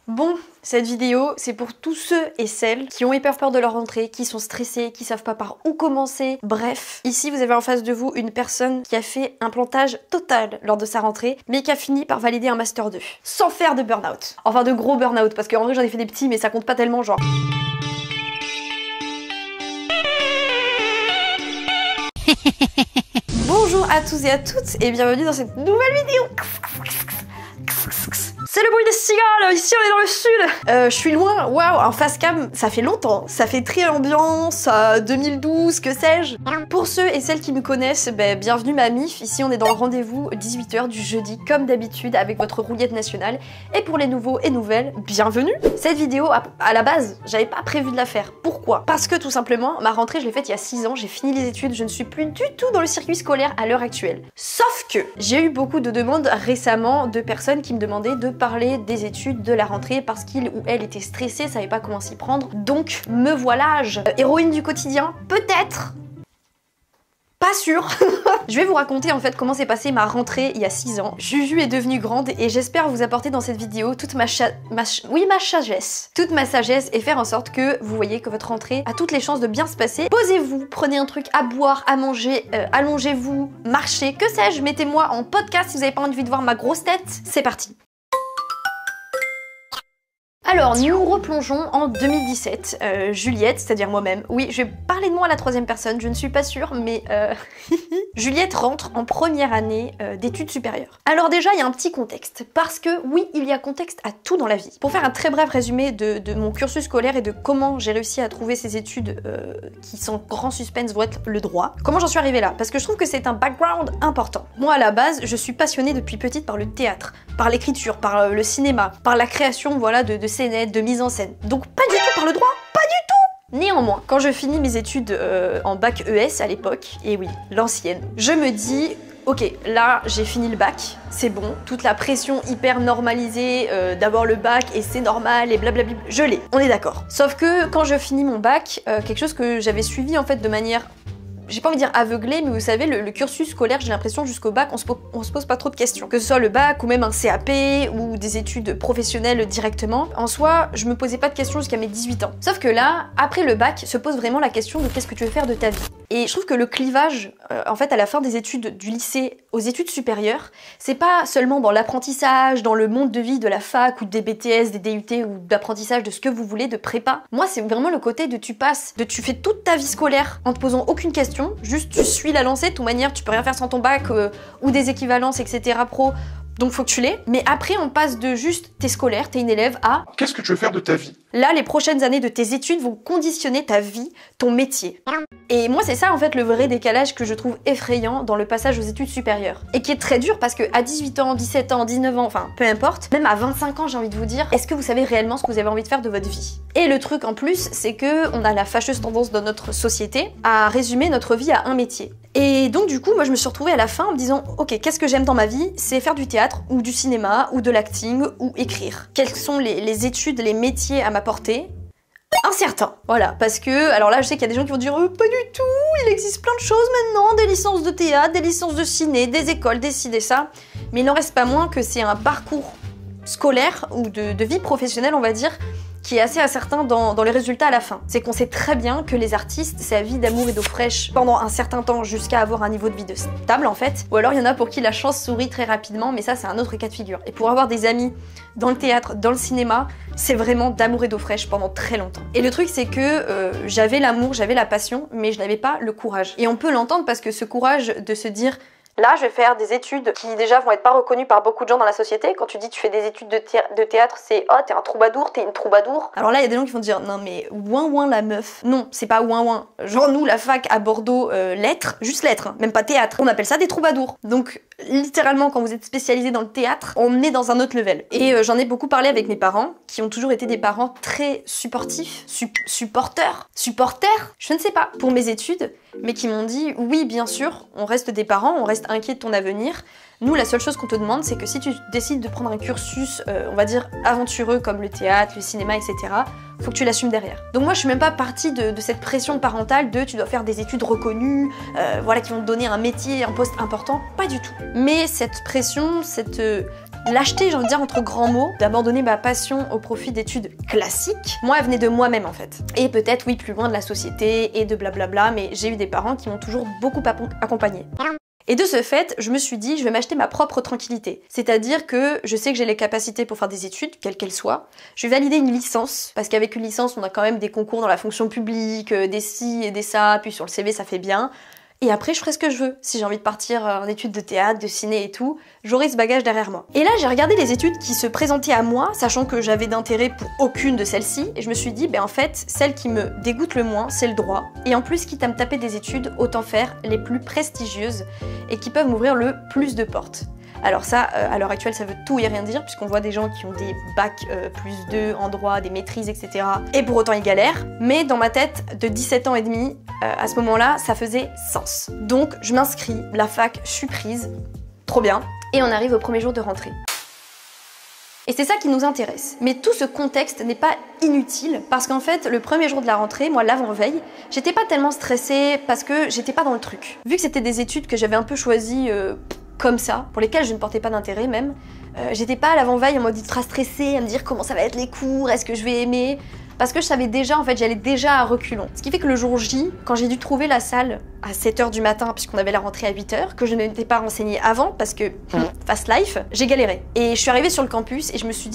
Bon, cette vidéo, c'est pour tous ceux et celles qui ont hyper peur de leur rentrée, qui sont stressés, qui savent pas par où commencer. Bref, ici vous avez en face de vous une personne qui a fait un plantage total lors de sa rentrée, mais qui a fini par valider un Master 2, sans faire de burn-out. Enfin de gros burn-out, parce qu'en vrai j'en ai fait des petits, mais ça compte pas tellement, genre... Bonjour à tous et à toutes, et bienvenue dans cette nouvelle vidéo. C'est le bruit des cigales, ici on est dans le sud. Je suis loin, waouh, en face cam, ça fait longtemps, ça fait très ambiance, 2012, que sais-je. Pour ceux et celles qui me connaissent, bienvenue ma mif, ici on est dans le rendez-vous 18h du jeudi, comme d'habitude, avec votre rouillette nationale. Et pour les nouveaux et nouvelles, bienvenue. Cette vidéo, à la base, j'avais pas prévu de la faire. Pourquoi? Parce que tout simplement, ma rentrée je l'ai faite il y a 6 ans, j'ai fini les études, je ne suis plus du tout dans le circuit scolaire à l'heure actuelle. Sauf que, j'ai eu beaucoup de demandes récemment de personnes qui me demandaient de parler des études de la rentrée parce qu'il ou elle était stressé, savait pas comment s'y prendre. Donc me voilà-je héroïne du quotidien? Peut-être. Pas sûr. Je vais vous raconter en fait comment s'est passée ma rentrée il y a 6 ans. Juju est devenue grande et j'espère vous apporter dans cette vidéo toute ma sagesse. Toute ma sagesse et faire en sorte que vous voyez que votre rentrée a toutes les chances de bien se passer. Posez-vous, prenez un truc à boire, à manger, allongez-vous, marchez, que sais-je, mettez-moi en podcast si vous n'avez pas envie de voir ma grosse tête. C'est parti. Alors, nous replongeons en 2017. Juliette, c'est-à-dire moi-même. Oui, je vais parler de moi à la troisième personne, je ne suis pas sûre, mais Juliette rentre en première année d'études supérieures. Alors déjà, il y a un petit contexte, parce que oui, il y a contexte à tout dans la vie. Pour faire un très bref résumé de mon cursus scolaire et de comment j'ai réussi à trouver ces études qui sans grand suspense vont être le droit, comment j'en suis arrivée là? Parce que je trouve que c'est un background important. Moi, à la base, je suis passionnée depuis petite par le théâtre, par l'écriture, par le cinéma, par la création, voilà, de scénettes, de mise en scène. Donc pas du tout par le droit, pas du tout. Néanmoins, quand je finis mes études en bac ES à l'époque, et oui, l'ancienne, je me dis, ok, là j'ai fini le bac, c'est bon, toute la pression hyper normalisée d'avoir le bac et c'est normal et blablabla, je l'ai, on est d'accord. Sauf que quand je finis mon bac, quelque chose que j'avais suivi en fait de manière... J'ai pas envie de dire aveuglé, mais vous savez, le cursus scolaire, j'ai l'impression jusqu'au bac, on se pose pas trop de questions. Que ce soit le bac ou même un CAP ou des études professionnelles directement. En soi, je me posais pas de questions jusqu'à mes 18 ans. Sauf que là, après le bac, se pose vraiment la question de qu'est-ce que tu veux faire de ta vie. Et je trouve que le clivage, en fait, à la fin des études du lycée aux études supérieures, c'est pas seulement dans l'apprentissage, dans le monde de vie de la fac ou des BTS, des DUT ou d'apprentissage de ce que vous voulez, de prépa. Moi, c'est vraiment le côté de tu fais toute ta vie scolaire en te posant aucune question. Juste tu suis la lancée, de toute manière tu peux rien faire sans ton bac ou des équivalences etc pro, donc faut que tu l'aies. Mais après on passe de juste t'es scolaire, t'es une élève à qu'est-ce que tu veux faire de ta vie? Là les prochaines années de tes études vont conditionner ta vie, ton métier. Et moi c'est ça en fait le vrai décalage que je trouve effrayant dans le passage aux études supérieures. Et qui est très dur parce que à 18 ans, 17 ans, 19 ans, enfin peu importe, même à 25 ans j'ai envie de vous dire, est-ce que vous savez réellement ce que vous avez envie de faire de votre vie? Et le truc en plus c'est que on a la fâcheuse tendance dans notre société à résumer notre vie à un métier. Et donc du coup moi je me suis retrouvée à la fin en me disant ok, qu'est-ce que j'aime dans ma vie? C'est faire du théâtre ou du cinéma ou de l'acting ou écrire. Quelles sont les études, les métiers à m'apporter? Incertain, voilà, parce que, alors là je sais qu'il y a des gens qui vont dire pas du tout, il existe plein de choses maintenant, des licences de théâtre, des licences de ciné, des écoles, des ci, des ça, mais il n'en reste pas moins que c'est un parcours scolaire ou de vie professionnelle on va dire, qui est assez incertain dans les résultats à la fin. C'est qu'on sait très bien que les artistes, c'est la vie d'amour et d'eau fraîche pendant un certain temps jusqu'à avoir un niveau de vie stable en fait. Ou alors il y en a pour qui la chance sourit très rapidement, mais ça c'est un autre cas de figure. Et pour avoir des amis dans le théâtre, dans le cinéma, c'est vraiment d'amour et d'eau fraîche pendant très longtemps. Et le truc c'est que j'avais l'amour, j'avais la passion, mais je n'avais pas le courage. Et on peut l'entendre parce que ce courage de se dire là, je vais faire des études qui déjà vont être pas reconnues par beaucoup de gens dans la société. Quand tu dis tu fais des études de théâtre, c'est oh t'es un troubadour, t'es une troubadour. Alors là, il y a des gens qui vont dire non mais ouin ouin la meuf. Non, c'est pas ouin ouin. Genre nous, la fac à Bordeaux, lettres, juste lettres, hein, même pas théâtre. On appelle ça des troubadours. Donc littéralement, quand vous êtes spécialisé dans le théâtre, on est dans un autre level. Et j'en ai beaucoup parlé avec mes parents, qui ont toujours été des parents très supportifs, supporters, je ne sais pas, pour mes études, mais qui m'ont dit oui bien sûr, on reste des parents, on reste inquiet de ton avenir. Nous, la seule chose qu'on te demande, c'est que si tu décides de prendre un cursus, on va dire, aventureux comme le théâtre, le cinéma, etc., faut que tu l'assumes derrière. Donc moi, je suis même pas partie de cette pression parentale de tu dois faire des études reconnues, voilà, qui vont te donner un métier, un poste important. Pas du tout. Mais cette pression, lâcheté, j'ai envie de dire entre grands mots, d'abandonner ma passion au profit d'études classiques. Moi, elle venait de moi-même en fait. Et peut-être, oui, plus loin de la société et de blablabla, mais j'ai eu des parents qui m'ont toujours beaucoup accompagnée. Et de ce fait, je me suis dit, je vais m'acheter ma propre tranquillité. C'est-à-dire que je sais que j'ai les capacités pour faire des études, quelles qu'elles soient. Je vais valider une licence, parce qu'avec une licence, on a quand même des concours dans la fonction publique, des ci et des ça, puis sur le CV, ça fait bien. Et après, je ferai ce que je veux. Si j'ai envie de partir en études de théâtre, de ciné et tout, j'aurai ce bagage derrière moi. Et là, j'ai regardé les études qui se présentaient à moi, sachant que j'avais d'intérêt pour aucune de celles-ci, et je me suis dit, ben en fait, celle qui me dégoûte le moins, c'est le droit. Et en plus, quitte à me taper des études, autant faire les plus prestigieuses et qui peuvent m'ouvrir le plus de portes. Alors ça, à l'heure actuelle, ça veut tout et rien dire, puisqu'on voit des gens qui ont des bacs +2 en droit, des maîtrises, etc. Et pour autant, ils galèrent. Mais dans ma tête, de 17 ans et demi, à ce moment-là, ça faisait sens. Donc, je m'inscris, la fac, je suis prise, trop bien. Et on arrive au premier jour de rentrée. Et c'est ça qui nous intéresse. Mais tout ce contexte n'est pas inutile, parce qu'en fait, le premier jour de la rentrée, moi, l'avant-veille, j'étais pas tellement stressée parce que j'étais pas dans le truc. Vu que c'était des études que j'avais un peu choisies comme ça, pour lesquelles je ne portais pas d'intérêt même, j'étais pas à l'avant-veille en mode ultra stressée, à me dire comment ça va être les cours, est-ce que je vais aimer, parce que je savais déjà, en fait, j'allais déjà à reculons. Ce qui fait que le jour J, quand j'ai dû trouver la salle à 7h du matin, puisqu'on avait la rentrée à 8h, que je ne m'étais pas renseignée avant, parce que fast life, j'ai galéré. Et je suis arrivée sur le campus et je me suis dit,